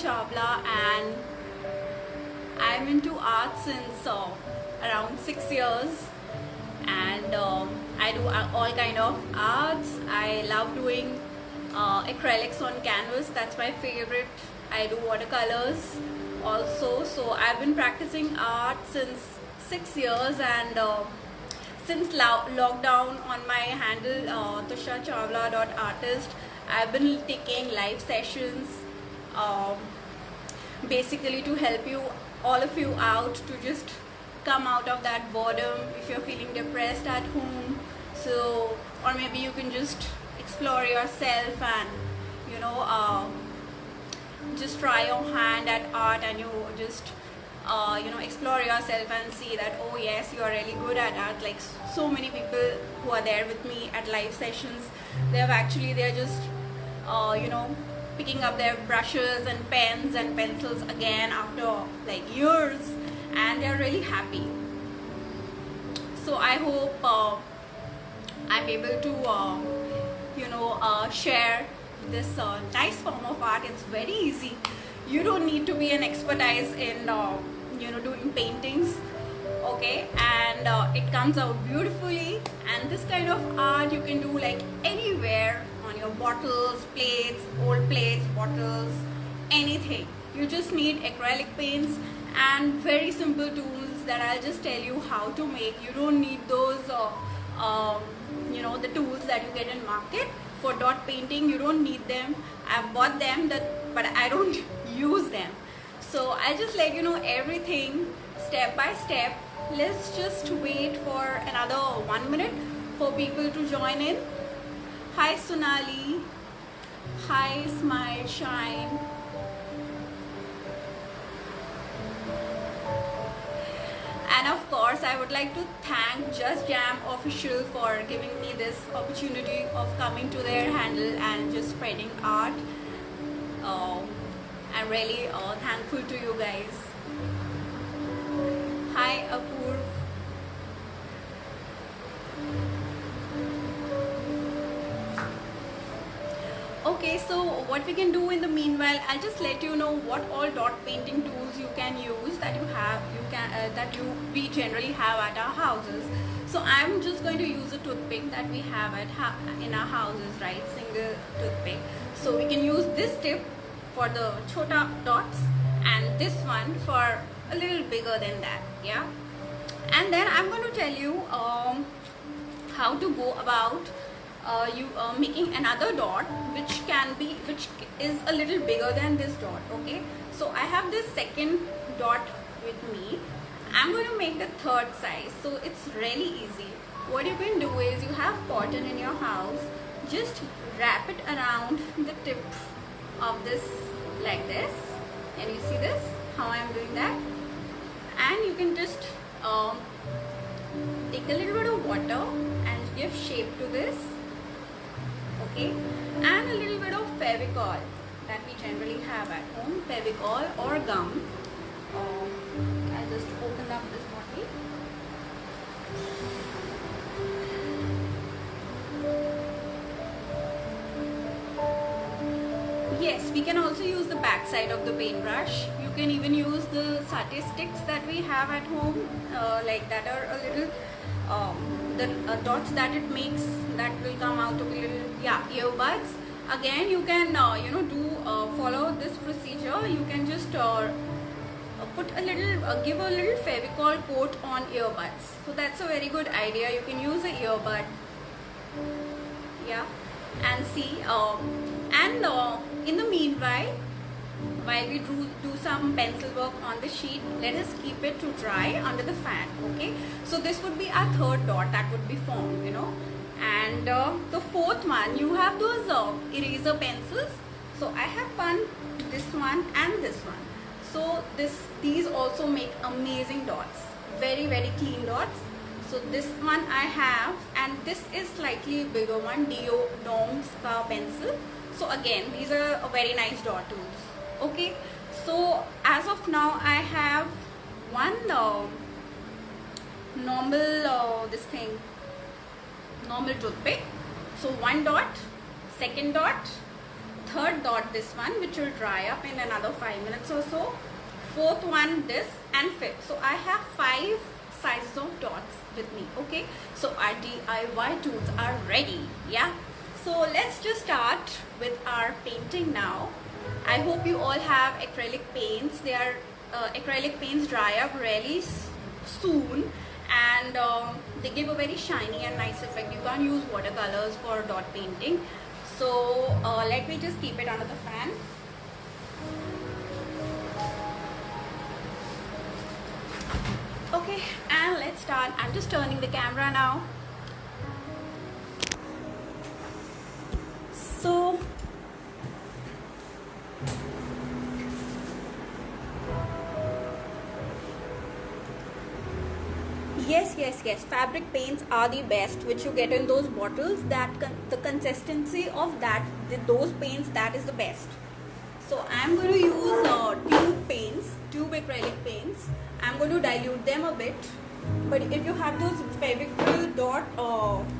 Chawla, and I'm into art since around 6 years, and I do all kind of arts. I love doing acrylics on canvas. That's my favorite. I do watercolors also. So I've been practicing art since 6 years, and since lockdown, on my handle Tusha Chawla .artist, I've been taking live sessions, basically to help you, all of you out, to just come out of that boredom if you're feeling depressed at home. So, or maybe you can just explore yourself and, you know, just try your hand at art, and you just you know, explore yourself and see that, oh yes, you are really good at art. Like so many people who are there with me at live sessions, they're just you know, picking up their brushes and pens and pencils again after like years, and they're really happy. So I hope I'm able to you know, share this nice form of art. It's very easy. You don't need to be an expertise in you know, doing paintings, okay, and it comes out beautifully. And this kind of art you can do like anywhere, on your bottles, plates, old plates, bottles, anything. You just need acrylic paints and very simple tools that I'll just tell you how to make. You don't need those you know, the tools that you get in market for dot painting. You don't need them. I've bought them, but I don't use them. So I'll just let you know everything step by step. Let's just wait for another 1 minute for people to join in. Hi Sonali. Hi Smile Shine. And of course, I would like to thank Just Jam Official for giving me this opportunity of coming to their handle and just spreading art. I'm really thankful to you guys. Hi Apurv. Okay, so what we can do in the meanwhile, I'll just let you know what all dot painting tools you can use that we generally have at our houses. So I'm just going to use a toothpick that we have in our houses, right? Single toothpick. So we can use this tip for the chota dots, and this one for a little bigger than that, yeah. And then I'm going to tell you how to go about making another dot which is a little bigger than this dot, okay. So I have this second dot with me. I'm going to make the third size, so it's really easy. What you can do is, you have cotton in your house, just wrap it around the tip of this like this, and you see this, how I am doing that. And you can just take a little bit of water and give shape to this, okay, and a little bit of Fevicol that we generally have at home, Fevicol or gum. I'll just open up this bottle. Yes, we can also use the back side of the paintbrush. You can even use the satay sticks that we have at home, like that are a little the dots that it makes, that will come out to be little, yeah, earbuds. Again, you can you know, follow this procedure. You can just put a little give a little Fevicol coat on earbuds. So that's a very good idea. You can use the earbud, yeah, and see. In the meanwhile, while we do some pencil work on the sheet, let us keep it to dry under the fan, okay. So this would be our third dot that would be formed, you know. And the fourth one, you have those eraser pencils. So I have this one and this one. So these also make amazing dots, very very clean dots. So this one I have, and this is slightly bigger one, Dom's pencil. So again, these are a very nice dot tools, okay. So as of now, I have one normal normal toothpick. So one dot, second dot, third dot this one, which will dry up in another 5 minutes or so. Fourth one this, and fifth. So I have 5 sizes of dots with me. Okay, so our DIY tools are ready. Yeah, so let's just start with our painting now. I hope you all have acrylic paints. They are acrylic paints dry up really soon, and they give a very shiny and nice effect. You can't use watercolors for dot painting. So let me just keep it under the fan. Okay, and let's start. I'm just turning the camera now. So yes, fabric paints are the best, which you get in those bottles. That the consistency of those paints, that is the best. So I'm going to use tube acrylic paints. I'm going to dilute them a bit. But if you have those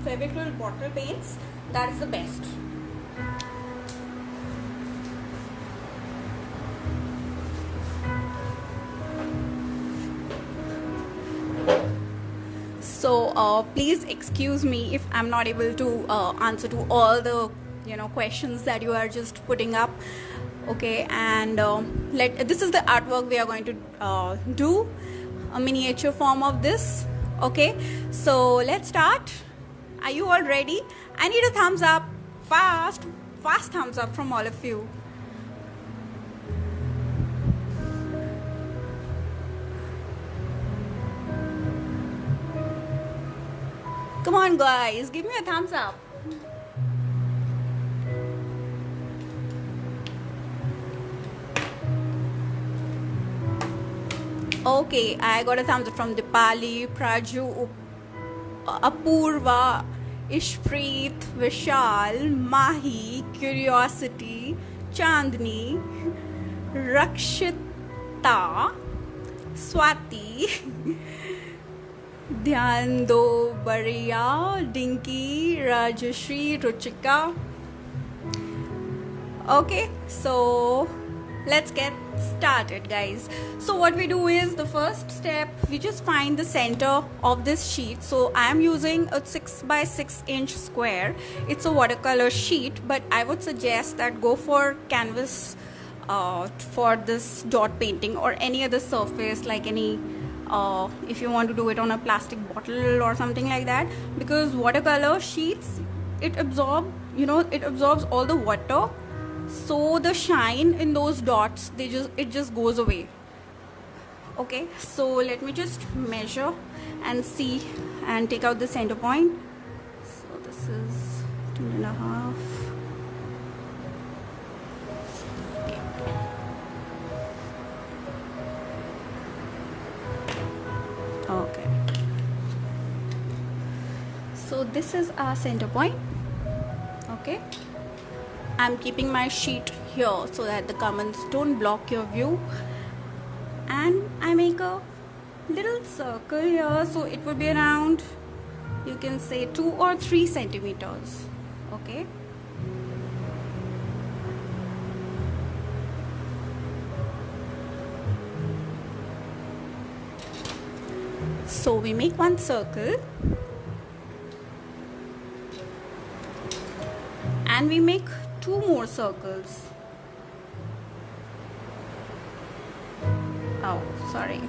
Fevicol bottle paints, that is the best. So please excuse me if I'm not able to answer to all the questions that you are just putting up. Okay, and this is the artwork we are going to do, a miniature form of this. Okay, so let's start. Are you all ready? I need a thumbs up, fast thumbs up from all of you. Come on guys, give me a thumbs up. Okay, I got a thumbs up from Dipali, Praju, Apurva, Ishpreet, Vishal, Mahi, Curiosity, Chandni, Rakshita, Swati, Dhyando, Bariya, Dinky, Rajashri, Ruchika. Okay, so let's get started, guys. So what we do is, the first step, we just find the center of this sheet. So I am using a 6 by 6 inch square. It's a watercolor sheet, but I would suggest that go for canvas for this dot painting, or any other surface, like any if you want to do it on a plastic bottle or something like that, because watercolor sheets, it absorbs all the water. So the shine in those dots, it just goes away. Okay, so let me just measure and see and take out the center point. So this is 2.5. Okay, so this is our center point. Okay, I'm keeping my sheet here so that the comments don't block your view, and I make a little circle here, so it would be around, you can say, 2 or 3 centimeters. Okay, so we make one circle and we make 2 more circles. Oh, sorry.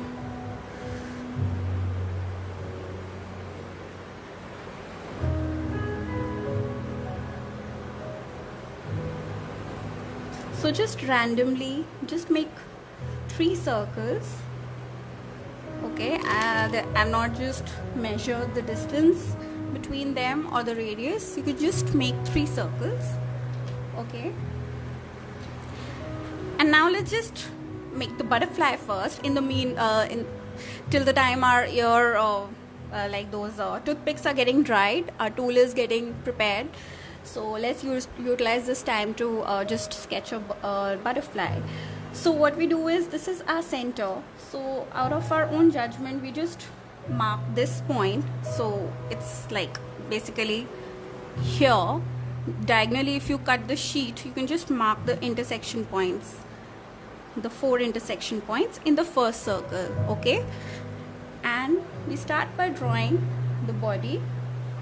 So just randomly, just make 3 circles. Okay, I'm not just measure the distance between them or the radius. You could just make 3 circles. Okay, and now let's just make the butterfly first. In the till the time your like those toothpicks are getting dried, our tool is getting prepared. So let's utilize this time to just sketch a butterfly. So what we do is, this is our center. So out of our own judgment, we just mark this point. So it's like basically here, diagonally, if you cut the sheet, you can just mark the intersection points, the 4 intersection points in the first circle. Okay, and we start by drawing the body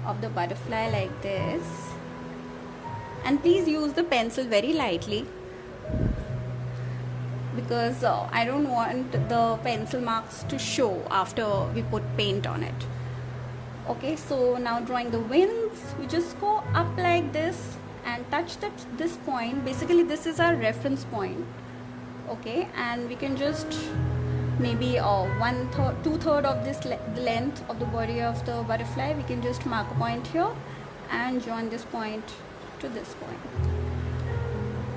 of the butterfly like this, and please use the pencil very lightly, because I don't want the pencil marks to show after we put paint on it. Okay, so now drawing the wings, we just go up like this and touch this point. Basically this is our reference point. Okay, and we can just maybe 2/3 of this length of the body of the butterfly, we can just mark a point here and join this point to this point.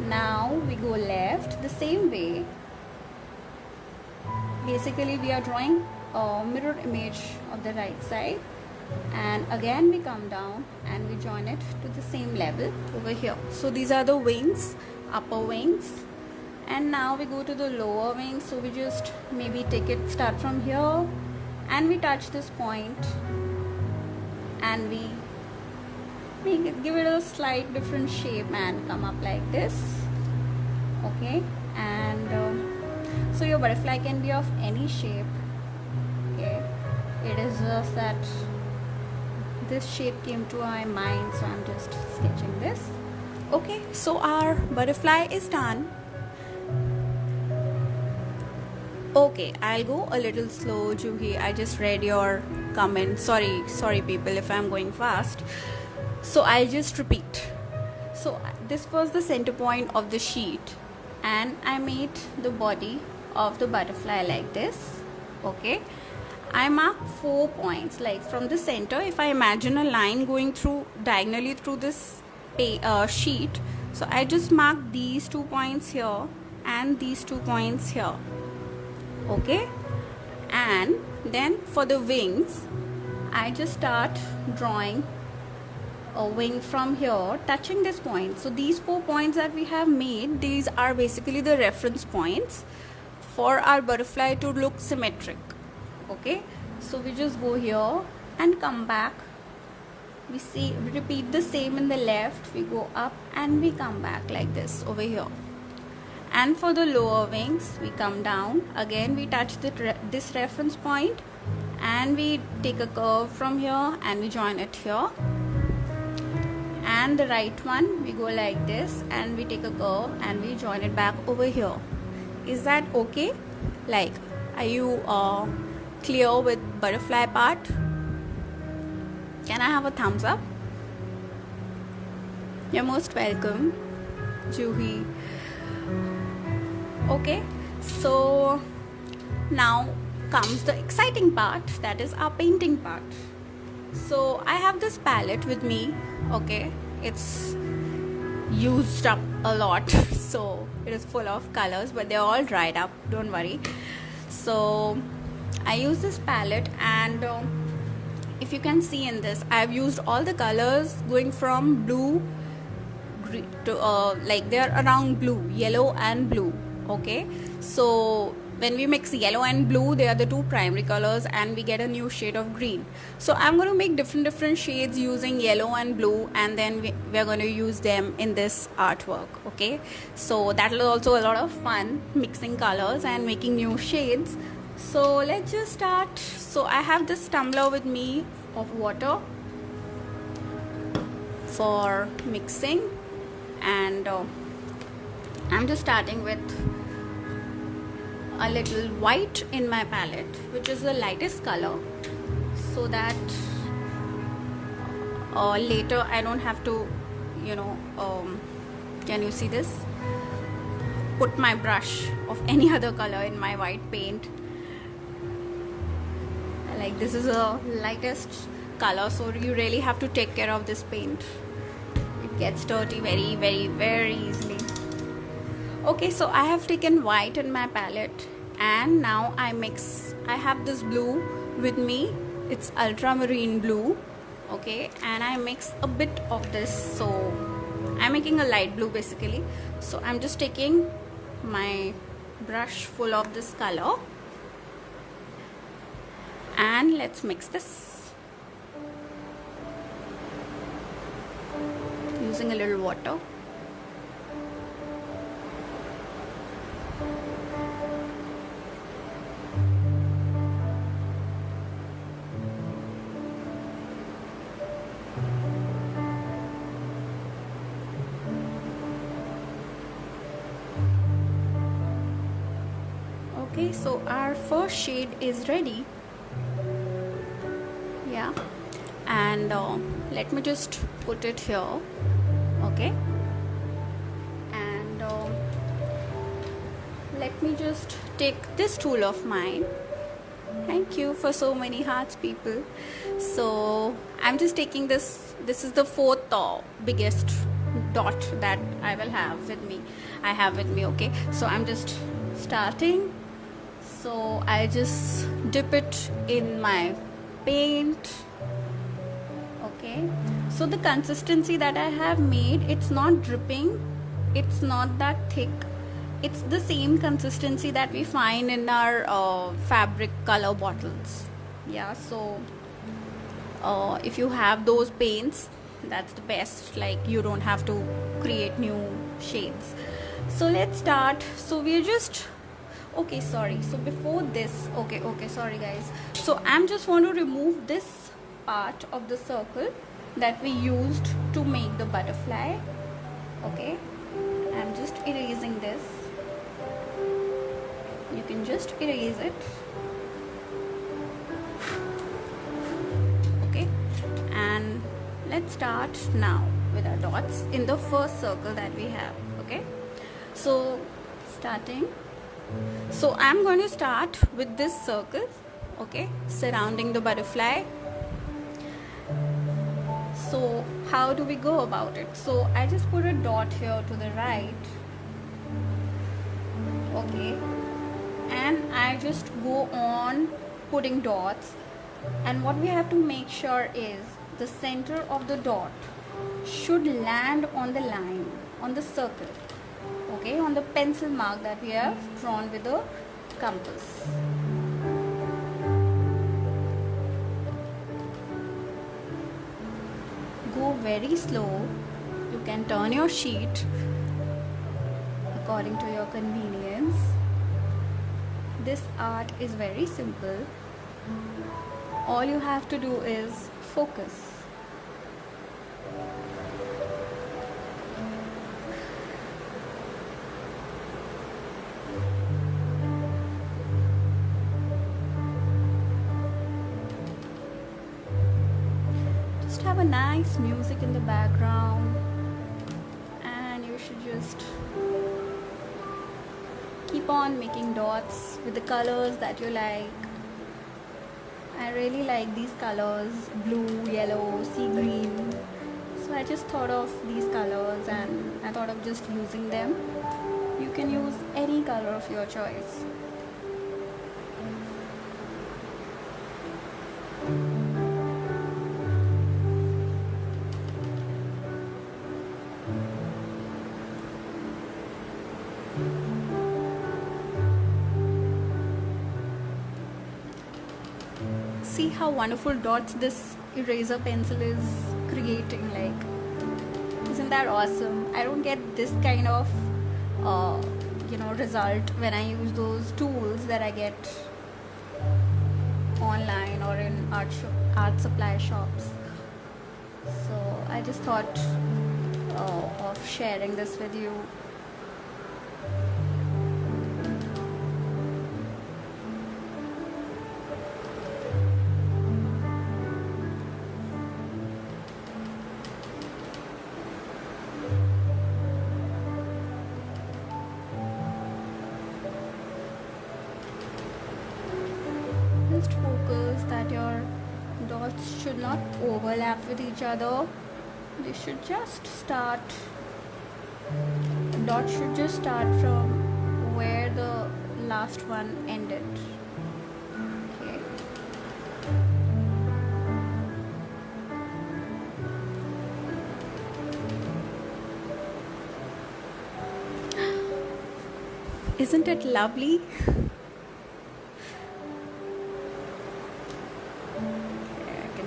Now we go left the same way. Basically we are drawing a mirror image of the right side, and again we come down and we join it to the same level over here. So these are the wings, upper wings, and now we go to the lower wings. So we just maybe start from here and we touch this point and we give it a slight different shape and come up like this. Okay, and so your butterfly can be of any shape. Okay, it is just that this shape came to my mind, so I'm just sketching this. Okay, so our butterfly is done. Okay, I'll go a little slow, Juhi. I just read your comment. Sorry people if I'm going fast. So I'll just repeat. So this was the center point of the sheet, and I made the body of the butterfly like this. Okay, I mark 4 points, like from the center. If I imagine a line going through diagonally through this sheet, so I just mark these 2 points here and these 2 points here. Okay, and then for the wings, I just start drawing a wing from here touching this point. So these 4 points that we have made, these are basically the reference points for our butterfly to look symmetric. Okay, so we just go here and come back. We repeat the same in the left. We go up and we come back like this over here. And for the lower wings, we come down again, we touch this reference point and we take a curve from here and we join it here. And the right one, we go like this and we take a curve and we join it back over here. Is that okay? Like, are you clear with butterfly part? Can I have a thumbs up? You're most welcome, Juhi. Okay, so now comes the exciting part, that is our painting part. So I have this palette with me. Okay, it's used up a lot, so it is full of colors, but they're all dried up, don't worry. So I use this palette, and if you can see in this, I've used all the colors going from blue to like they're around blue, yellow and blue. Okay, so when we mix yellow and blue, they are the two primary colors and we get a new shade of green. So I'm going to make different shades using yellow and blue, and then we're going to use them in this artwork. Okay, so that is also a lot of fun, mixing colors and making new shades. So let's just start. So I have this tumbler with me of water for mixing, and I'm just starting with a little white in my palette, which is the lightest color, so that later I don't have to, can you see this? Put my brush of any other color in my white paint. Like, this is a lightest color, so you really have to take care of this paint. It gets dirty very easily. Okay, so I have taken white in my palette, and now I have this blue with me. It's ultramarine blue. Okay, and I mix a bit of this, so I'm making a light blue basically. So I'm just taking my brush full of this color, and let's mix this using a little water. Okay, so our first shade is ready. Yeah, and let me just put it here. Okay, and let me just take this tool of mine. Thank you for so many hearts, people. So I'm just taking this. This is the fourth biggest dot that I will have with me. Okay, so I'm just starting. So I just dip it in my paint. Okay, so the consistency that I have made, it's not dripping, it's not that thick, it's the same consistency that we find in our fabric color bottles. Yeah, so if you have those paints, that's the best. Like, you don't have to create new shades. So let's start. So we're just okay, sorry, so before this, okay, sorry guys, so I'm just want to remove this part of the circle that we used to make the butterfly. Okay, I'm just erasing this. You can just erase it. Okay, and let's start now with our dots in the first circle that we have. Okay, so starting, so I'm going to start with this circle, okay, surrounding the butterfly. So how do we go about it? So I just put a dot here to the right, okay, and I just go on putting dots, and what we have to make sure is the center of the dot should land on the line, on the circle, okay, on the pencil mark that we have drawn with the compass. Go very slow. You can turn your sheet according to your convenience. This art is very simple. All you have to do is focus. Have a nice music in the background, and you should just keep on making dots with the colors that you like. I really like these colors, blue, yellow, sea green, so I just thought of these colors and I thought of just using them. You can use any color of your choice. See how wonderful dots this eraser pencil is creating. Like, isn't that awesome? I don't get this kind of result when I use those tools that I get online or in art supply shops. So I just thought of sharing this with you. Just focus that your dots should not overlap with each other. They should just start, the dot should just start from where the last one ended. Okay. Isn't it lovely?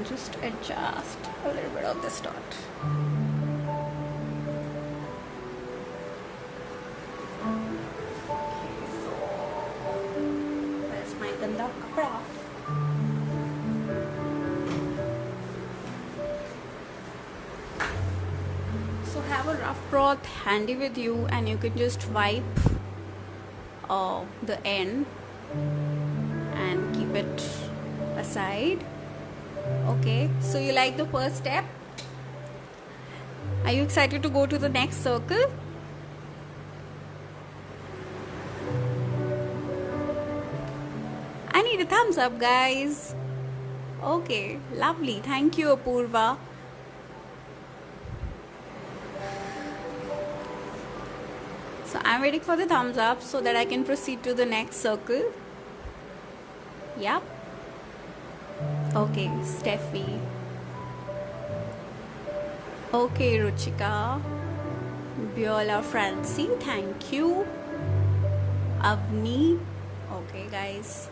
Just adjust a little bit of this dot. So have a rough cloth handy with you, and you can just wipe the end and keep it aside. Okay, so you like the first step? Are you excited to go to the next circle? I need a thumbs up, guys. Okay, lovely. Thank you, Apurva. So I'm waiting for the thumbs up so that I can proceed to the next circle. Yep. Okay, Steffi. Okay, Ruchika. Biola Francie, thank you. Avni. Okay, guys.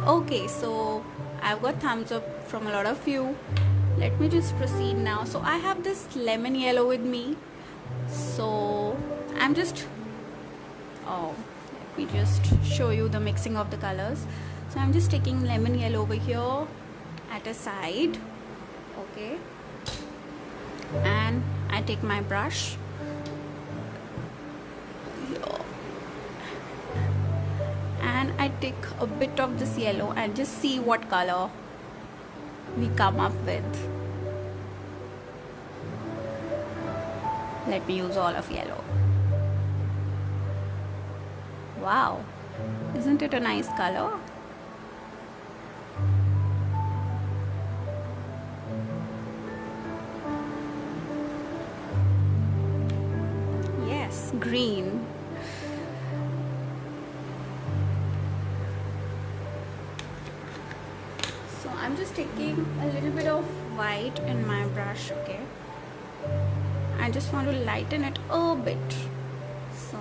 Okay, so I've got thumbs up from a lot of you. Let me just proceed now. So I have this lemon yellow with me. So I'm just let me just show you the mixing of the colors. So I'm just taking lemon yellow over here at a side. Okay, and I take my brush and I take a bit of this yellow and just see what color we come up with. Let me use all of yellow. Wow, isn't it a nice color? Yes, green. So I'm just taking a little bit of white in my brush, okay? I just want to lighten it a bit. So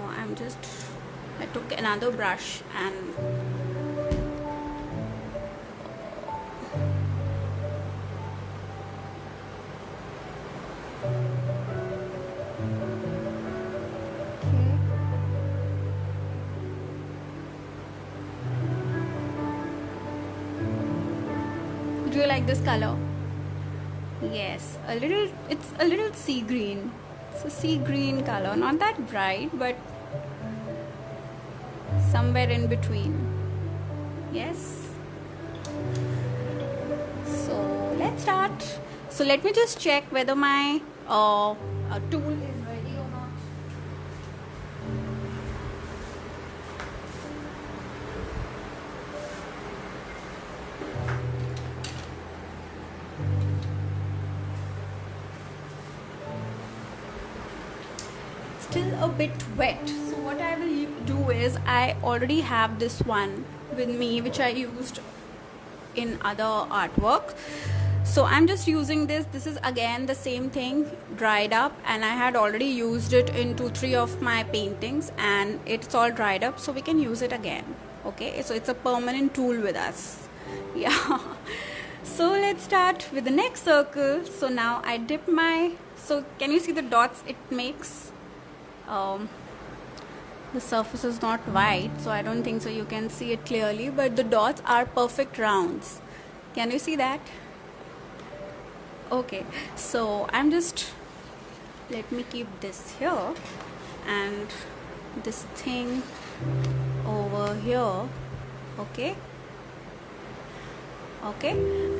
I took another brush and do you like this color? Yes, it's a little sea green. It's a sea green color, not that bright, but somewhere in between. Yes. So let's start. So let me just check whether my tool is ready or not. Still a bit wet. So what I will do is, I already have this one with me which I used in other artwork. So I'm just using this. This is again the same thing, dried up, and I had already used it in 2-3 of my paintings and it's all dried up, so we can use it again. Okay, so it's a permanent tool with us. Yeah. So let's start with the next circle. So now I dip my, so can you see the dots it makes? The surface is not white, so I don't think so you can see it clearly, but the dots are perfect rounds. Can you see that? Okay, so I'm just, let me keep this here and this thing over here. Okay,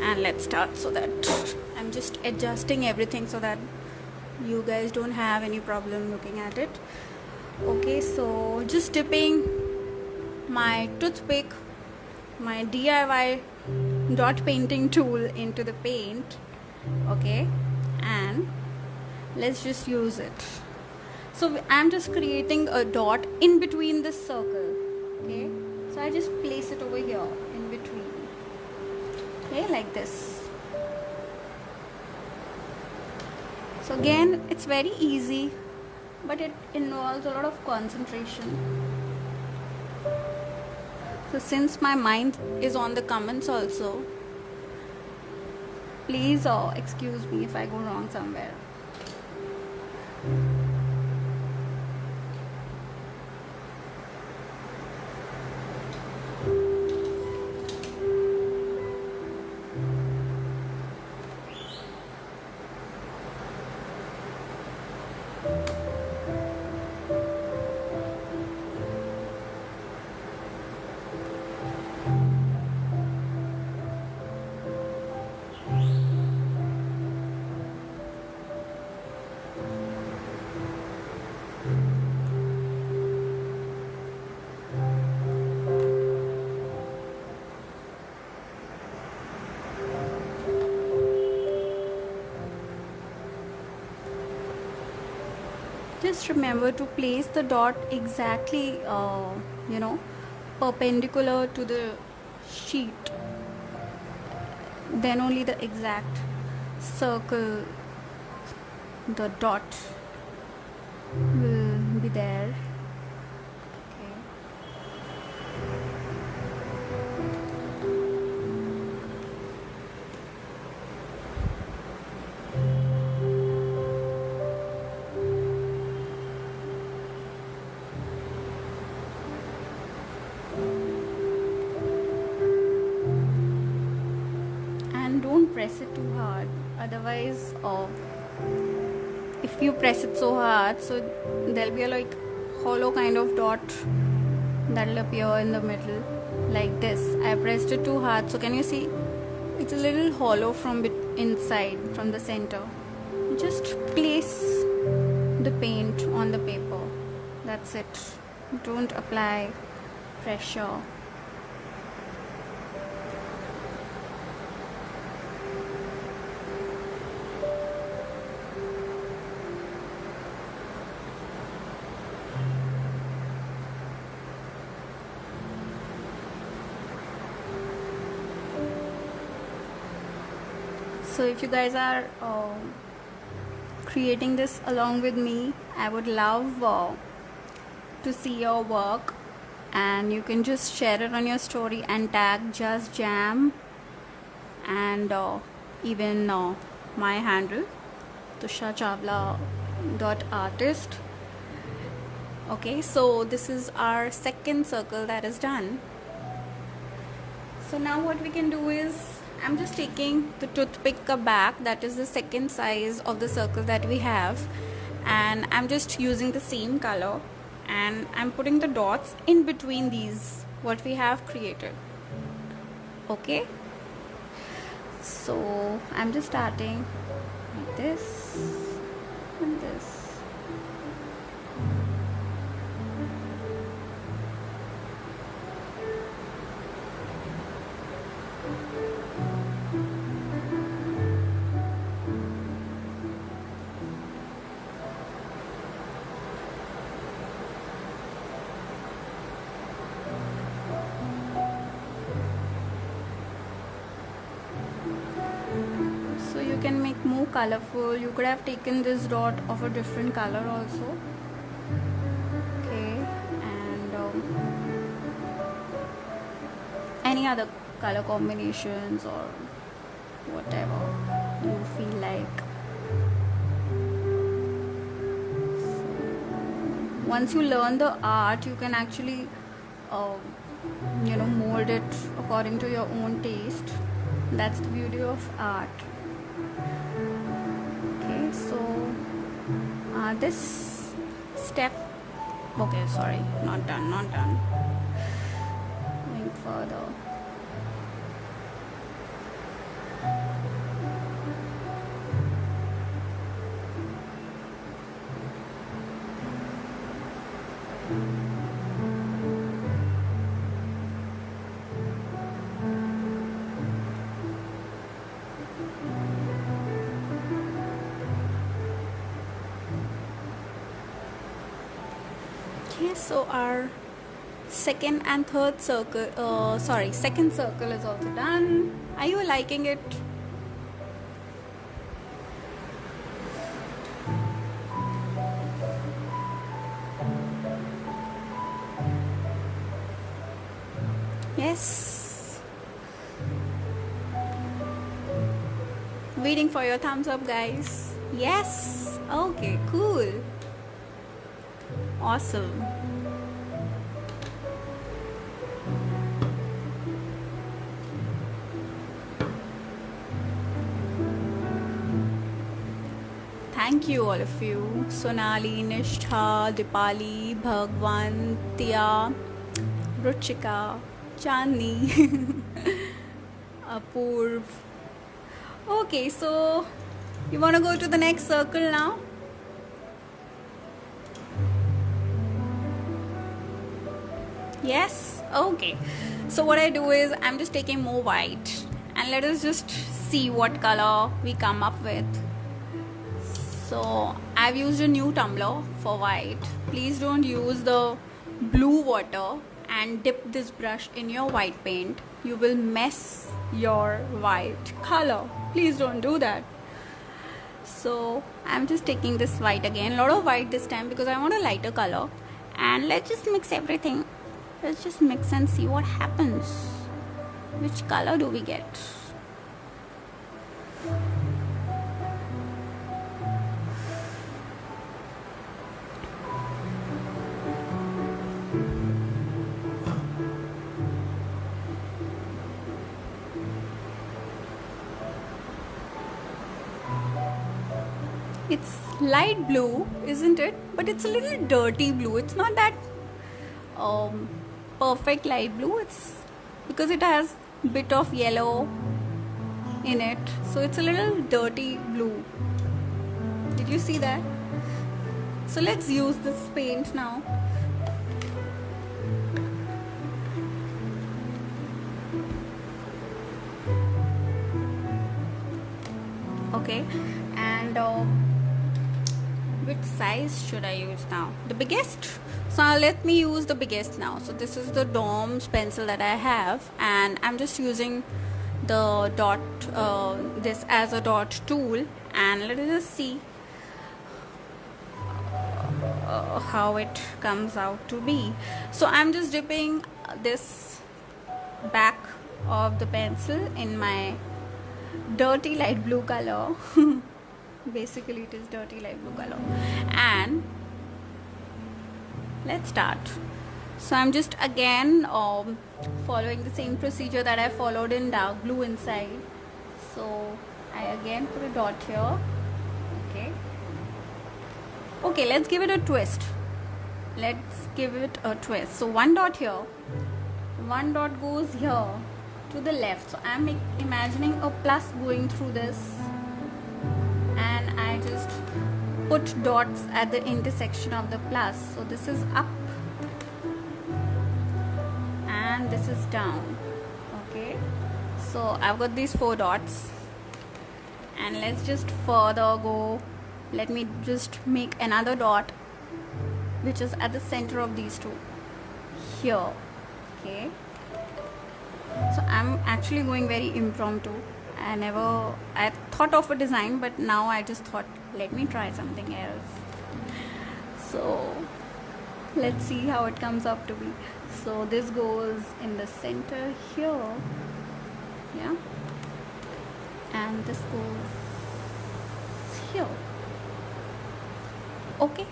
and let's start. So that I'm just adjusting everything so that you guys don't have any problem looking at it. Okay, so just dipping my toothpick, my DIY dot painting tool, into the paint. Okay, and let's just use it. So I'm just creating a dot in between this circle. Okay, so I just place it over here in between. Okay, like this. So again, it's very easy, but it involves a lot of concentration. So since my mind is on the comments also, please excuse me if I go wrong somewhere. Just remember to place the dot exactly perpendicular to the sheet, then only the exact circle, the dot will be there. And don't press it too hard, otherwise if you press it so hard, so there'll be a like hollow kind of dot that'll appear in the middle like this. I pressed it too hard, so can you see it's a little hollow from inside, from the center. Just place the paint on the paper, that's it. Don't apply pressure. So if you guys are creating this along with me, I would love to see your work, and you can just share it on your story and tag Just Jam and even my handle Tusha Chawla .artist. Okay, so this is our second circle that is done. So now what we can do is, I'm just taking the toothpick back, that is the second size of the circle that we have, and I'm just using the same color and I'm putting the dots in between these what we have created. Okay, so I'm just starting like this and this. So you can make more colorful. You could have taken this dot of a different color also. Okay, and any other color combinations or whatever you feel like. So once you learn the art, you can actually mold it according to your own taste. That's the beauty of art. Okay, so this step, okay, sorry, not done. Going further. Okay, so our second and third circle, second circle is also done. Are you liking it? Yes. Waiting for your thumbs up, guys. Yes. Okay, cool. Awesome. Thank you, all of you. Sonali, Nishtha, Dipali, Bhagwan, Tia, Ruchika, Chandni, Apurv. Okay, so you want to go to the next circle now? Yes? Okay. So what I do is I'm just taking more white and let us just see what color we come up with. So I've used a new tumbler for white. Please don't use the blue water and dip this brush in your white paint. You will mess your white color. Please don't do that. So I'm just taking this white again, a lot of white this time because I want a lighter color. And let's just mix everything. Let's just mix and see what happens. Which color do we get? It's light blue, isn't it? But it's a little dirty blue. It's not that perfect light blue. It's because it has a bit of yellow in it. So it's a little dirty blue. Did you see that? So let's use this paint now. Okay, and which size should I use now? The biggest? So let me use the biggest now. So this is the Dom's pencil that I have, and I'm just using the dot, this as a dot tool, and let us just see how it comes out to be. So I'm just dipping this back of the pencil in my dirty light blue color. Basically it is dirty light blue color, and let's start. So I'm just again following the same procedure that I followed in dark blue inside. So I again put a dot here. Okay, let's give it a twist. So one dot here, one dot goes here to the left. So I'm imagining a plus going through this, and I just put dots at the intersection of the plus. So this is up and this is down. Okay, so I've got these 4 dots, and let's just further go. Let me just make another dot which is at the center of these 2 here. Okay, so I'm actually going very impromptu. I thought of a design, but now I just thought, let me try something else. So let's see how it comes up to be. So this goes in the center here, yeah, and this goes here. Okay,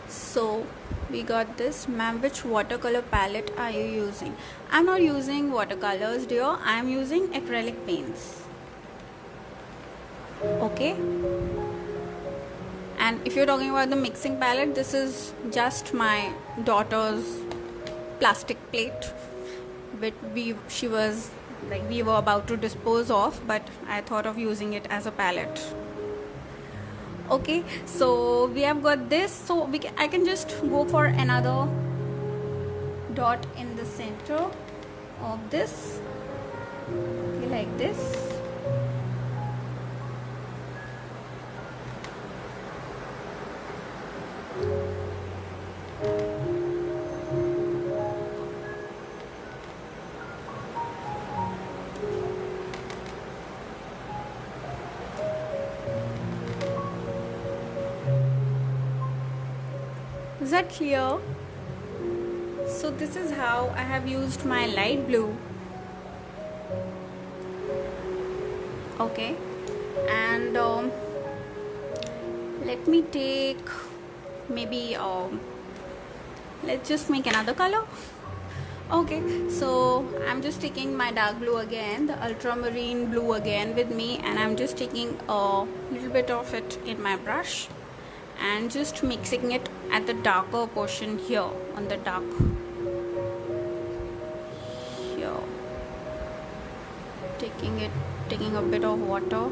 so we got this. Ma'am, which watercolor palette are you using? I'm not using watercolors, dear. I'm using acrylic paints. Okay, and if you're talking about the mixing palette, this is just my daughter's plastic plate, which we were about to dispose of, but I thought of using it as a palette. Okay, so we have got this. So I can just go for another dot in the center of this. Okay, like this. Is that clear? So this is how I have used my light blue. Okay, and let me take maybe let's just make another color. Okay, so I'm just taking my dark blue again, the ultramarine blue again with me, and I'm just taking a little bit of it in my brush and just mixing it at the darker portion here on the dark here, taking a bit of water.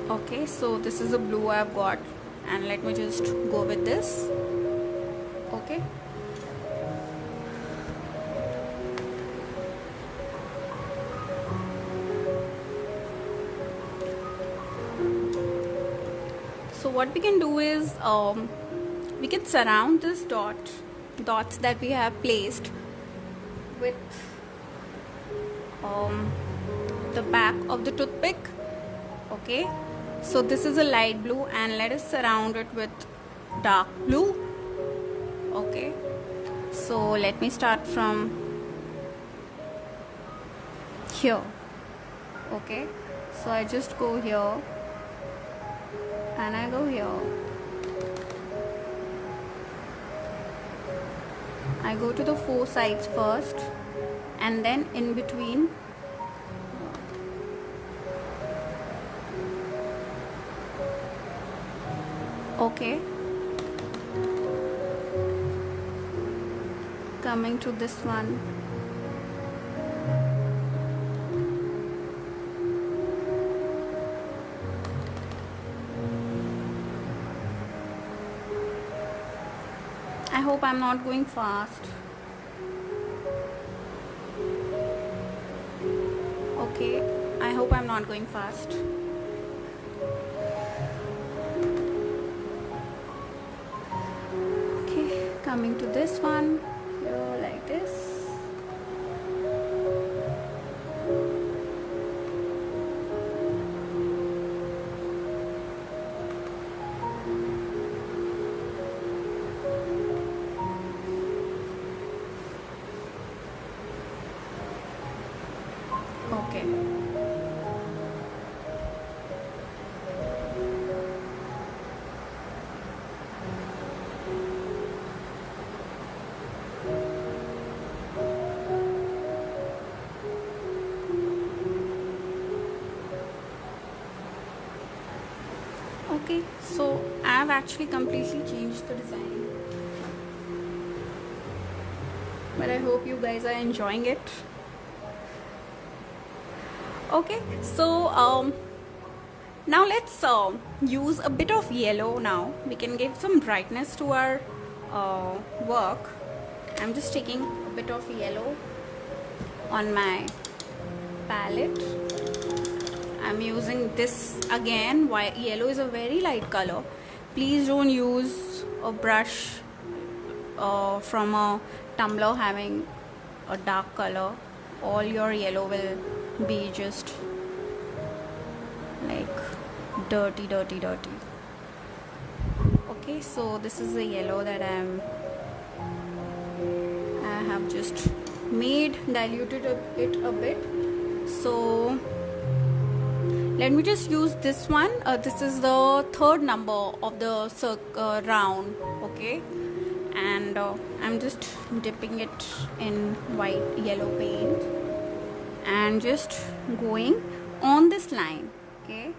Okay, so this is the blue I've got, and let me just go with this. Okay. So what we can do is we can surround this dots that we have placed with the back of the toothpick. Okay, so this is a light blue and let us surround it with dark blue. Okay, so let me start from here. Okay, so I just go here and I go here. I go to the 4 sides first and then in between. Okay, coming to this one. I hope I'm not going fast. Okay, I hope I'm not going fast. Okay, coming to this one, here like this. Okay. Okay, so I've actually completely changed the design, but I hope you guys are enjoying it. Okay, so now let's use a bit of yellow. Now we can give some brightness to our work. I'm just taking a bit of yellow on my palette. I'm using this again. Yellow is a very light color. Please don't use a brush from a tumbler having a dark color. All your yellow will be just like dirty. Okay, so this is the yellow that I have just made, diluted it a bit. So let me just use this one. This is the 3rd number of the round. Okay, and I'm just dipping it in yellow paint and just going on this line. Okay,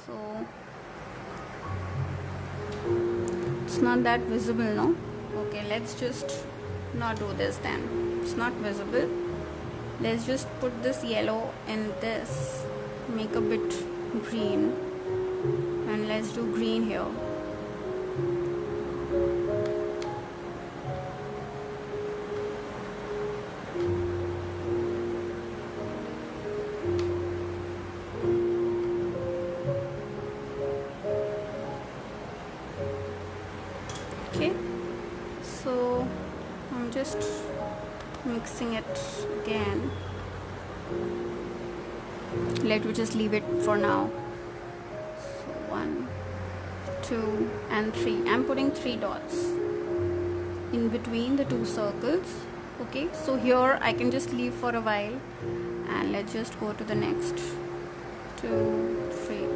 so it's not that visible, no? Okay, let's just not do this then. It's not visible. Let's just put this yellow in this, make a bit green, and let's do green here. Okay, so I'm just mixing it again. Let me just leave it for now. So 1, 2 and 3. I'm putting 3 dots in between the 2 circles. Okay, so here I can just leave for a while and let's just go to the next 2, 3.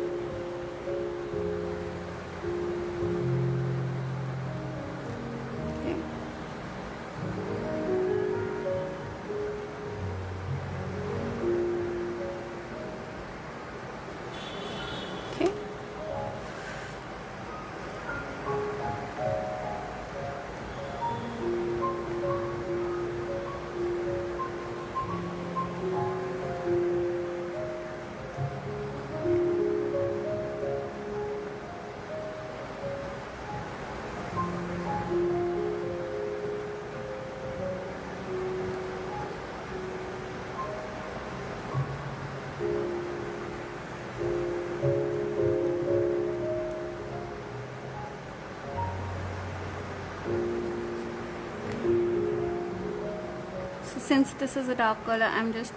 So since this is a dark color, I'm just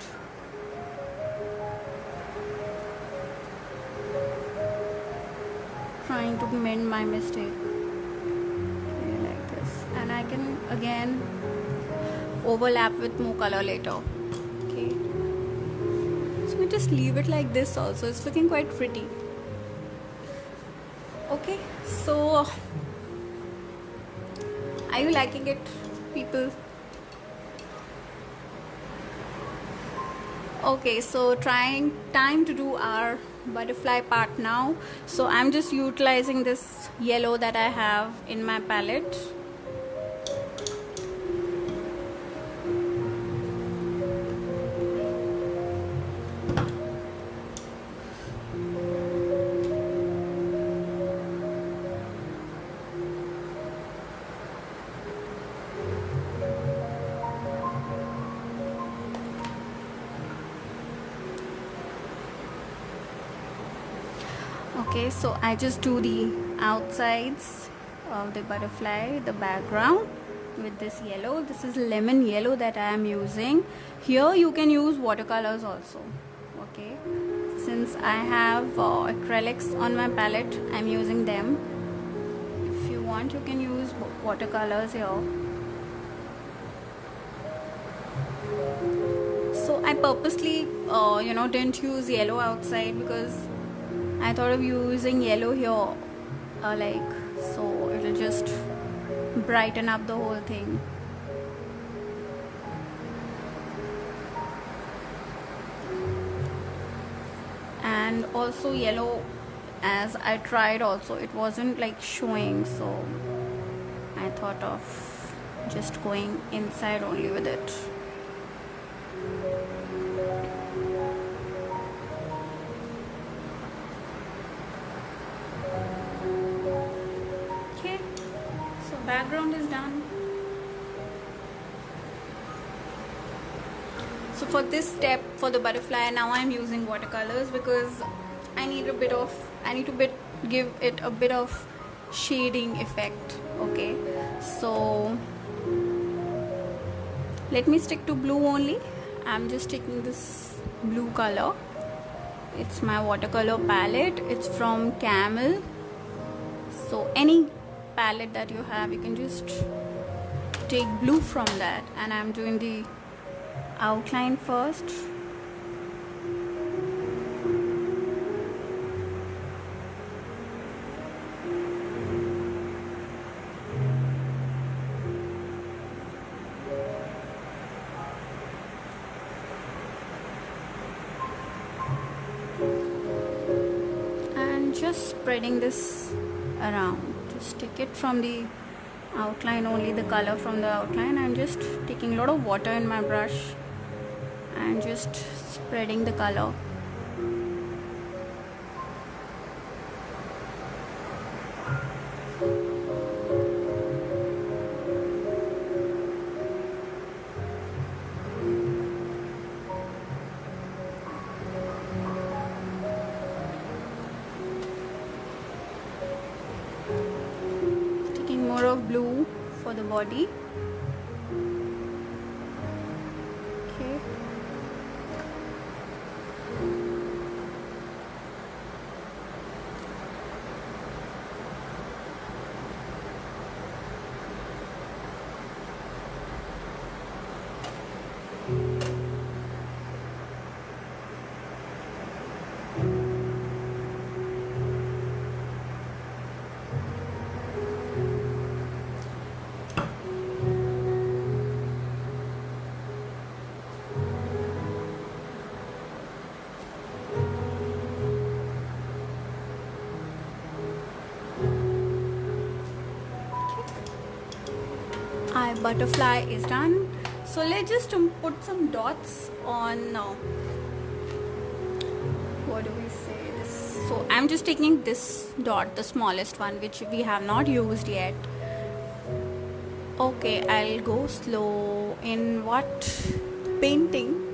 trying to mend my mistake. Okay, like this, and I can again overlap with more color later. Okay, so we just leave it like this also. It's looking quite pretty. Okay, so are you liking it, people? Okay, so time to do our butterfly part now. So I'm just utilizing this yellow that I have in my palette. Okay, so I just do the outsides of the butterfly, the background, with this yellow. This is lemon yellow that I am using. Here you can use watercolors also. Okay, since I have acrylics on my palette, I'm using them. If you want, you can use watercolors here. So I purposely didn't use yellow outside because I thought of using yellow here, so it'll just brighten up the whole thing. And also yellow, as I tried also, it wasn't like showing, so I thought of just going inside only with it. Background is done. So for this step, for the butterfly, now I'm using watercolors because I need to give it a bit of shading effect. Okay, so let me stick to blue only. I'm just taking this blue color. It's my watercolor palette. It's from Camel. So any palette that you have, you can just take blue from that, and I'm doing the outline first. And just spreading this around. Just take it from the outline only, the color from the outline. I'm just taking a lot of water in my brush and just spreading the color. More of blue for the body. Okay. Our butterfly is done. So let's just put some dots on what do we say this. So I'm just taking this dot, the smallest one, which we have not used yet. Okay, I'll go slow in what? Painting.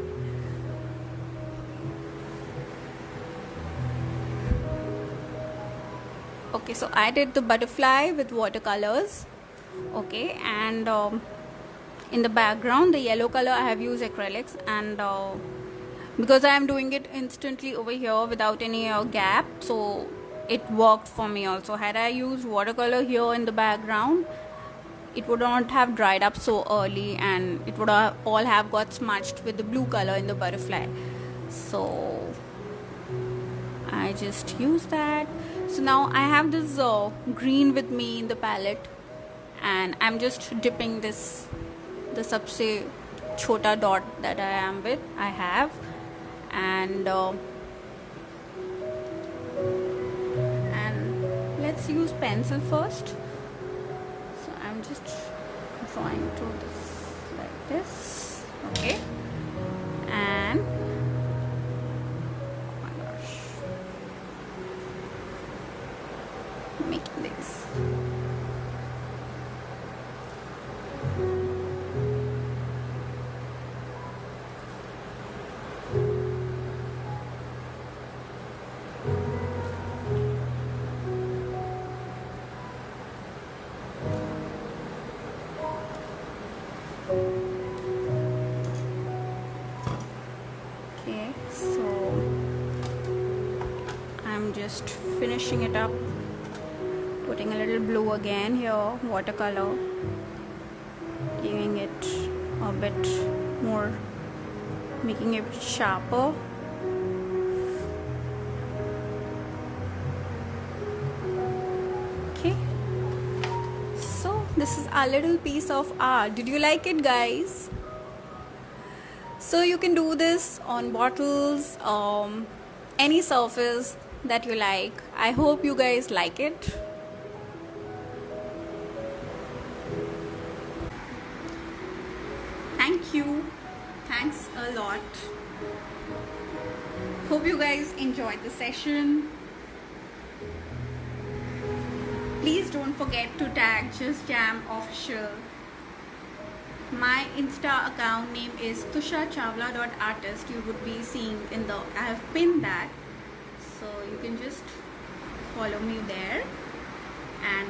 Okay, so I did the butterfly with watercolors. Okay, and in the background, the yellow color, I have used acrylics, and because I am doing it instantly over here without any gap, so it worked for me also. Had I used watercolor here in the background, it would not have dried up so early, and it would all have got smudged with the blue color in the butterfly. So I just use that. So now I have this green with me in the palette, and I'm just dipping this, the sabse chota dot that I have, and let's use pencil first. So I'm just drawing through this like this, okay, and oh my gosh, making this. Okay, so I'm just finishing it up, putting a little blue again here, watercolor, giving it a bit more, making it sharper. Okay, so this is our little piece of art. Did you like it, guys? So you can do this on bottles, any surface that you like. I hope you guys like it. Thank you. Thanks a lot. Hope you guys enjoyed the session. Please don't forget to tag Just Jam Official. My Insta account name is Tusha Chawla.artist. You would be seeing in the, I have pinned that, so you can just follow me there. And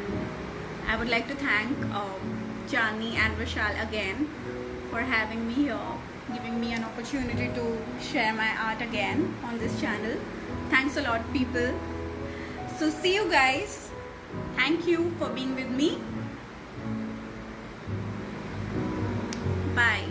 I would like to thank Jani and Vishal again for having me here, giving me an opportunity to share my art again on this channel. Thanks a lot, people. So see you guys. Thank you for being with me. Bye.